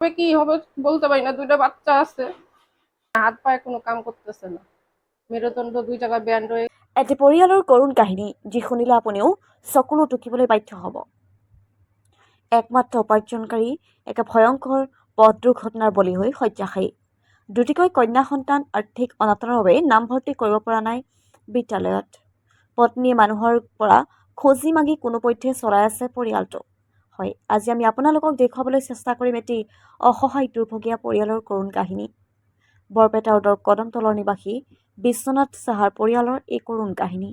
তবে কি হবে বলতে পারি না, দুইটা বাচ্চা আছে, হাত পায়ে কোনো কাম করতেছে না, মেরুদণ্ড দুই জায়গায় ব্যান্ড হয়ে। এটি পৰিয়ালৰ কৰুণ কাহিনী যি শুনিলে আপুনিও চকুলো টুকিবলৈ বাধ্য হ'ব। একমাত্ৰ উপাৰ্জনকাৰী একে ভয়ংকৰ পথ দুৰ্ঘটনাৰ বলি হৈ শয্যাশায়ী। দুটিকৈ কন্যা সন্তান আৰ্থিক অনাটনৰ বাবে নামভৰ্তি কৰিব পৰা নাই বিদ্যালয়ত। পত্নীয়ে মানুহৰ পৰা খজি মাগি কোনোপধ্যে চলাই আছে পৰিয়ালটো। হয়, আজি আমি আপোনালোকক দেখুৱাবলৈ চেষ্টা কৰিম এটি অসহায় দুৰ্ভগীয়া পৰিয়ালৰ কৰুণ কাহিনী। বৰপেটা ৰোডৰ কদমতলৰ নিবাসী বিশ্বনাথ চাহাৰ পৰিয়ালৰ এই কৰুণ কাহিনী।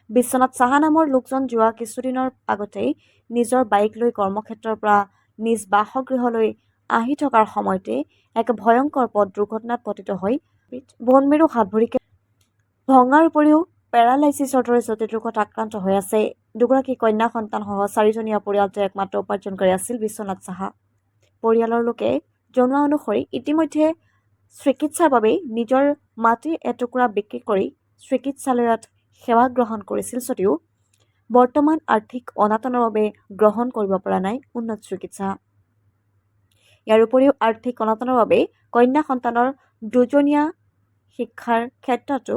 বিশ্বনাথ চাহা নামৰ লোকজন যোৱা কিছুদিনৰ আগতেই নিজৰ বাইক লৈ কৰ্মক্ষেত্ৰৰ পৰা নিজ বাসগৃহলৈ আহি থকাৰ সময়তে এক ভয়ংকৰ পথ দুৰ্ঘটনাত পতিত হৈ বনমেৰু হাত ভৰিকে ভঙাৰ উপৰিও পেৰালাইচিছৰ দৰে জটিল ৰোগত আক্ৰান্ত হৈ আছে। দুগৰাকী কন্যা সন্তানসহ চাৰিজনীয়া পৰিয়ালটোৰ একমাত্ৰ উপাৰ্জনকাৰী আছিল বিশ্বনাথ চাহা। পৰিয়ালৰ লোকে জনোৱা অনুসৰি ইতিমধ্যে চিকিৎসাৰ বাবে নিজৰ মাটিৰ এটুকুৰা বিক্ৰী কৰি চিকিৎসালয়ত সেৱা গ্ৰহণ কৰিছিল যদিও বৰ্তমান আৰ্থিক অনাটনৰ বাবে গ্ৰহণ কৰিব পৰা নাই উন্নত চিকিৎসা। ইয়াৰ উপৰিও আৰ্থিক অনাটনৰ বাবে কন্যা সন্তানৰ দুজনীয়া শিক্ষাৰ ক্ষেত্ৰতো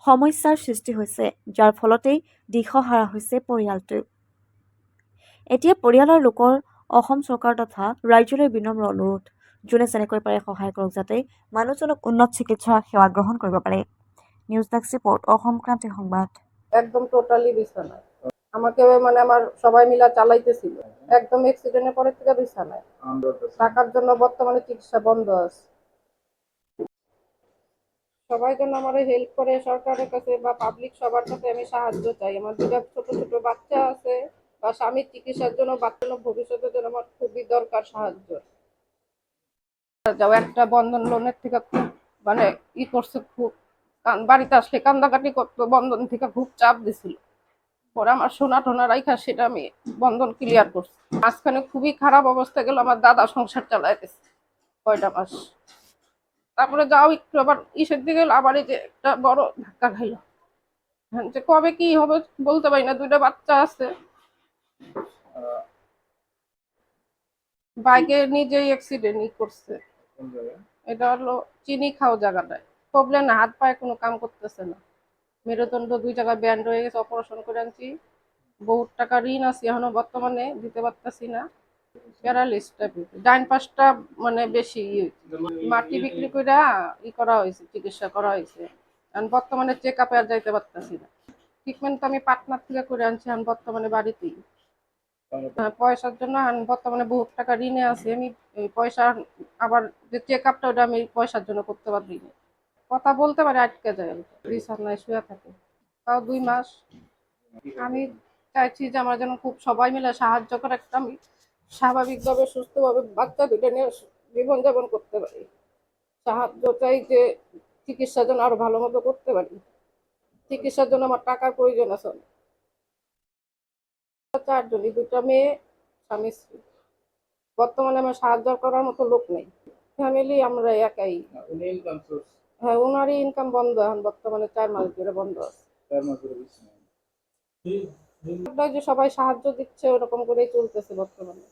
সমস্যাৰ সৃষ্টি হৈছে, যাৰ ফলতেই দিশহাৰা হৈছে পৰিয়ালটো। এতিয়া পৰিয়ালৰ লোকৰ অসম চৰকাৰ তথা ৰাজ্যলৈ বিনম্ৰ অনুৰোধ, যোনে যেনেকৈ পাৰে সহায় কৰক যাতে মানুহজনক উন্নত চিকিৎসা সেৱা গ্ৰহণ কৰিব পাৰে। নিউজ ডেস্ক ৰিপোর্ট, অসম ক্রান্তি সংবাদ। একদম টোটালি বিছানায় আমাকে মানে আমার সবাই মিলা চালাইতেছিল, একদম অ্যাক্সিডেন্টের পরের থেকে বিছানায়। টাকার জন্য বর্তমানে চিকিৎসা বন্ধ আছে। সবাই যেন আমার হেল্প করে, সরকারের কাছে বা পাবলিক সবার কাছে আমি সাহায্য চাই। আমার দুটা ছোট ছোট বাচ্চা আছে, বা স্বামীর চিকিৎসার জন্য বাচ্চার ভবিষ্যতের জন্য আমার খুবই দরকার সাহায্য। যাও একটা বন্ধন লোনের থেকে খুব মানে করছে, খুব বাড়িতে আসলে কান্দাকাটি করতো, বন্ধন থেকে খুব চাপ দিছিল। পরে আমার সোনা টোনা রাইখা সেটা আমি বন্ধন ক্লিয়ার করছি। মাঝখানে খুবই খারাপ অবস্থা গেল, আমার দাদা সংসার চালাইতেছে কয়টা মাস। তারপরে যাও একটু আবার ইসের দিকে আবার এই যে একটা বড় ধাক্কা খাইলো। যে কবে কি হবে বলতে পারি না, দুইটা বাচ্চা আছে। বাইকে নিজেই অ্যাক্সিডেন্ট করছে। এটা হলো চিনি খাও জায়গাটায় প্রবলেম, না হাত পায়ে কোনো কাম করতেছে না, মেরুদণ্ড দুই জায়গায় ব্যান্ড হয়ে গেছে, অপারেশন করে আনছি। বহুত টাকা ঋণ আছে, এখনো বর্তমানে দিতে পারতেছি না। প্যারালিস টাইপের ডাইন পাশটা মানে বেশি মাটি বিক্রি করে করা হয়েছে, চিকিৎসা করা হয়েছে। এখন বর্তমানে চেক আপে আর যাইতে পারতেছি না। ট্রিটমেন্ট আমি পাটনার থেকে করে আনছি, এখন বর্তমানে বাড়িতেই। পয়সার জন্য বর্তমানে বহুত টাকা ঋণে আছে। আমি পয়সা আবার যে চেক আপটা ওটা আমি পয়সার জন্য করতে পারি না। কথা বলতে পারে আটকে যায়, বিছানায় শুয়ে থাকে, তাও 2 মাস। আমি চাইছি যে আমার যেন খুব সবাই মিলে সাহায্য করে, একটা আমি স্বাভাবিকভাবে সুস্থভাবে বাচ্চা দুটো নিয়ে জীবনযাপন করতে পারি। সাহায্য চাই যে চিকিৎসার জন্য আরো ভালো মতো করতে পারি। চিকিৎসার জন্য আমার টাকার প্রয়োজন আছে। 4জনই, 2টা মেয়ে, স্বামী স্ত্রী। বর্তমানে আমার সাহায্য করার মতো লোক নেই। ফ্যামিলি আমরা একাই। হ্যাঁ, ওনারই ইনকাম বন্ধ, এখন বর্তমানে 4 মাস ধরে বন্ধ আছে। যে সবাই সাহায্য দিচ্ছে ওরকম করেই চলতেছে বর্তমানে।